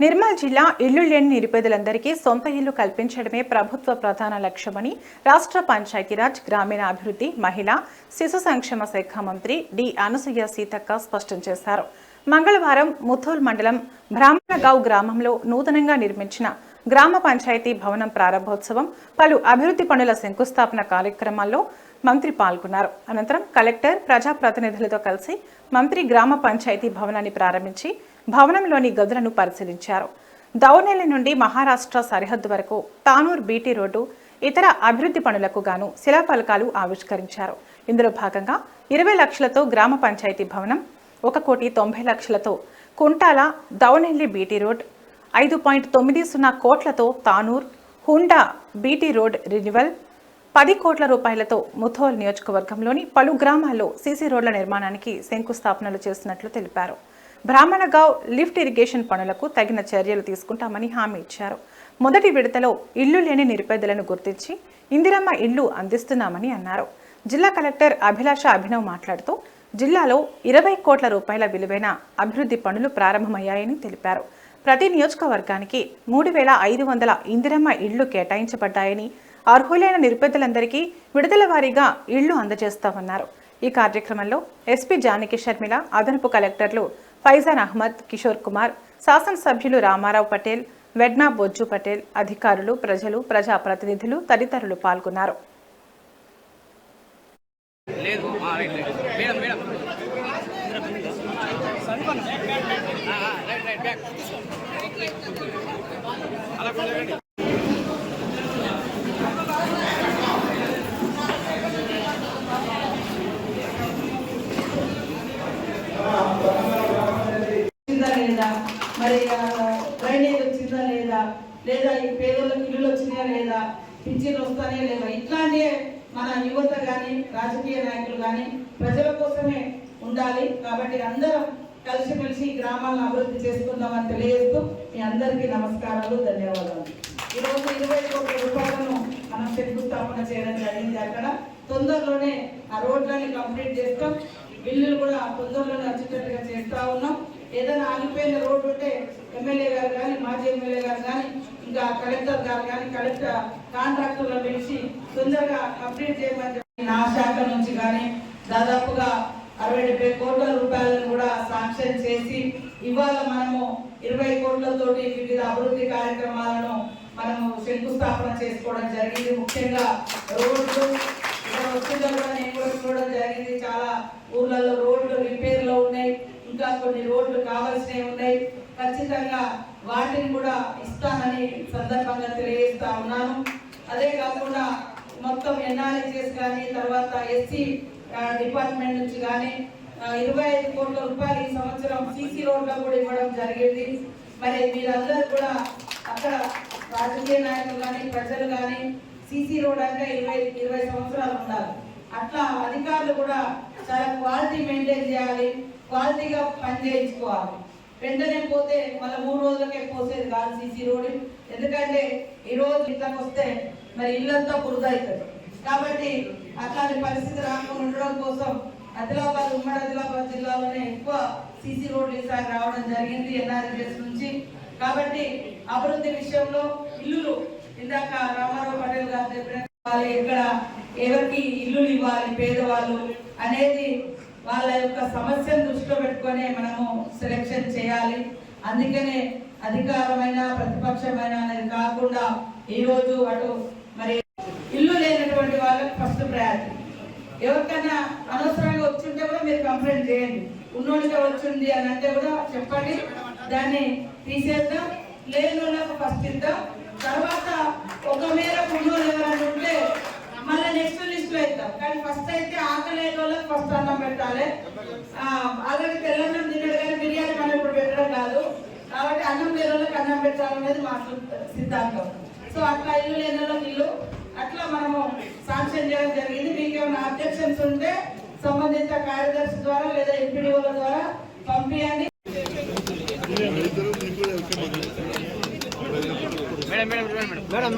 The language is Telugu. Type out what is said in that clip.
నిర్మల్ జిల్లా ఇల్లు లేని నిరుపేదలందరికీ సొంత ఇల్లు కల్పించడమే ప్రభుత్వ ప్రధాన లక్ష్యమని రాష్ట్ర పంచాయతీరాజ్ గ్రామీణాభివృద్ధి మహిళా శిశు సంక్షేమ శాఖ మంత్రి డి అనసూయ సీతక్క స్పష్టం చేశారు. మంగళవారం ముథోల్ మండలం బ్రాహ్మణగావ్ గ్రామంలో నూతనంగా నిర్మించిన గ్రామ పంచాయతీ భవనం ప్రారంభోత్సవం, పలు అభివృద్ధి పనుల శంకుస్థాపన కార్యక్రమాల్లో మంత్రి పాల్గొన్నారు. అనంతరం కలెక్టర్, ప్రజాప్రతినిధులతో కలిసి మంత్రి గ్రామ పంచాయతీ భవనాన్ని ప్రారంభించి భవనంలోని గదులను పరిశీలించారు. దౌనేలి నుండి మహారాష్ట్ర సరిహద్దు వరకు తానూర్ బీటీ రోడ్డు, ఇతర అభివృద్ధి పనులకు గాను శిలాఫలకాలు ఆవిష్కరించారు. ఇందులో భాగంగా 20 లక్షలతో గ్రామ పంచాయతీ భవనం, 1,90,00,000తో కుంటాల దౌనేలి బీటీ రోడ్, 5.90 కోట్లతో Tanur Honda BT road renewal, 10 కోట్ల రూపాయలతో ముథోల్ నియోజకవర్గంలోని పలు గ్రామాల్లో సీసీ రోడ్ల నిర్మాణానికి శంకుస్థాపనలు చేసినట్లు తెలిపారు. బ్రాహ్మణగావ్ లిఫ్ట్ ఇరిగేషన్ పనులకు తగిన చర్యలు తీసుకుంటామని హామీ ఇచ్చారు. మొదటి విడతలో ఇల్లు లేని నిరుపేదలను గుర్తించి ఇందిరమ్మ ఇల్లు అందిస్తున్నామని అన్నారు. జిల్లా కలెక్టర్ అభిలాష అభినవ్ మాట్లాడుతూ జిల్లాలో 20 కోట్ల రూపాయల విలువైన అభివృద్ధి పనులు ప్రారంభమయ్యాయని తెలిపారు. ప్రతి నియోజకవర్గానికి 3,500 ఇందిరమ్మ ఇళ్లు కేటాయించబడ్డాయని, అర్హులైన నిరుపేదలందరికీ విడుదల వారీగా ఇళ్లు అందజేస్తామన్నారు. ఈ కార్యక్రమంలో ఎస్పీ జానకి షర్మిల, అదనపు కలెక్టర్లు ఫైజాన్ అహ్మద్, కిషోర్ కుమార్, శాసనసభ్యులు రామారావు పటేల్, వెడ్నా బొజ్జు పటేల్, అధికారులు, ప్రజలు, ప్రజాప్రతినిధులు తదితరులు పాల్గొన్నారు. మరి డ్రైనేజ్ వచ్చిందా లేదా ఈ పేదలకు ఇల్లులు వచ్చినాయా లేదా, పింఛన్లు వస్తానే లేదా, ఇట్లాంటి మన యువత కానీ రాజకీయ నాయకులు కానీ ప్రజల కోసమే ఉండాలి. కాబట్టి అందరం కలిసిమెలిసి గ్రామాలను అభివృద్ధి చేసుకుందామని తెలియజేస్తూ మీ అందరికీ నమస్కారాలు, ధన్యవాదాలు. ఈరోజు 20 కోట్ల రూపాయలను మనం శంకుస్థాపన చేయడం జరిగింది. అక్కడ తొందరలోనే ఆ రోడ్లని కంప్లీట్ చేస్తాం, బిల్లులు కూడా తొందరలోనే వచ్చేటట్టుగా చేస్తా ఉన్నాం. ఏదైనా ఆగిపోయిన రోడ్డు ఉంటే ఎమ్మెల్యే గారు కానీ, మాజీ ఎమ్మెల్యే గారు కానీ, ఇంకా కలెక్టర్ గారు కానీ, కలెక్టర్ కాంట్రాక్టర్లను పిలిచి తొందరగా కంప్లీట్ చేయమని నా శాఖ నుంచి కానీ దాదాపుగా 60-70 కోట్ల రూపాయలను కూడా శాంక్షన్ చేసి ఇవాళ మనము 20 కోట్లతోటి వివిధ అభివృద్ధి కార్యక్రమాలను మనము శంకుస్థాపన చేసుకోవడం జరిగింది. ముఖ్యంగా రోడ్లు ఇక్కడ వచ్చిందో కూడా నేను కూడా చూడడం జరిగింది. చాలా ఊర్లలో రోడ్లు రిపేర్ లో ఉన్నాయి, ఇంకా కొన్ని రోడ్లు కావాల్సినవి ఉన్నాయి. ఖచ్చితంగా వాటిని కూడా ఇస్తానని సందర్భంగా తెలియజేస్తా ఉన్నాను. అదే కాకుండా మొత్తం ఎన్ఆర్ఎస్ఎస్ కానీ, తర్వాత ఎస్సీ డిపార్ట్మెంట్ నుంచి కానీ 25 కోట్ల రూపాయలు ఈ సంవత్సరం సీసీ రోడ్లో కూడా ఇవ్వడం జరిగింది. మరి మీరందరూ కూడా అక్కడ రాజకీయ నాయకులు కానీ, ప్రజలు కానీ సీసీ రోడ్ అంటే 20 సంవత్సరాలు ఉండాలి. అట్లా అధికారులు కూడా చాలా క్వాలిటీ మెయింటైన్ చేయాలి, క్వాలిటీగా పని చేయించుకోవాలి. వెంటనే పోతే మళ్ళీ 3 రోజులకే పోసేది కాదు సీసీ రోడ్. ఎందుకంటే ఈరోజు ఇట్లకు వస్తే మరి ఇల్లంతా బురదవుతుంది. కాబట్టి అట్లాంటి పరిస్థితి రాకుండా ఉండడం కోసం ఆదిలాబాద్, ఉమ్మడి ఆదిలాబాద్ జిల్లాలోనే ఎక్కువ సీసీ రోడ్లు ఈసారి రావడం జరిగింది ఎన్ఆర్ఎస్ నుంచి. కాబట్టి అభివృద్ధి విషయంలో ఇల్లులు ఇందాక రామారావు పటేల్ గారు చెప్పిన ఎక్కడ ఎవరికి ఇల్లులు ఇవ్వాలి పేదవాళ్ళు అనేది వాళ్ళ యొక్క సమస్యను దృష్టిలో పెట్టుకొని మనము సెలెక్షన్ చేయాలి. అందుకనే అధికారమైన ప్రతిపక్షమైన అనేది కాకుండా ఈరోజు అటు మరి ఇల్లు లేనటువంటి వాళ్ళకి ఫస్ట్ ప్రయారిటీ. ఎవరికైనా అనవసరంగా వచ్చింటే కూడా మీరు కంప్లైంట్ చేయండి. ఉన్నోడిగా వచ్చింది అని అంటే కూడా చెప్పండి, దాన్ని తీసేద్దాం. లేని వాళ్ళకు ఫస్ట్ ఇద్దాం. తర్వాత ఒక మేరకు ఉన్నోళ్ళు ఎవరైనా ఉంటే మళ్ళీ నెక్స్ట్ లిస్ట్ లో ఇద్దాం. కానీ ఫస్ట్ అయితే ఆకలి వాళ్ళకి ఫస్ట్ అన్నం పెట్టాలి. ఆల్రెడీ తెల్లన్నం తినడు కానీ బిర్యానీ మనం ఇప్పుడు పెట్టడం కాదు. కాబట్టి అన్నం లేని వాళ్ళకి అన్నం పెట్టాలనేది మా సిద్ధాంతం. సో అట్లా ఇల్లు లేని వాళ్ళకి ఇల్లు అట్లా మనము శాంక్షన్ చేయడం జరిగింది. మీకు ఏమైనా అబ్జెక్షన్స్ ఉంటే సంబంధిత కార్యదర్శి ద్వారా లేదా ఎంపీడీఓల ద్వారా పంపించండి. మేడం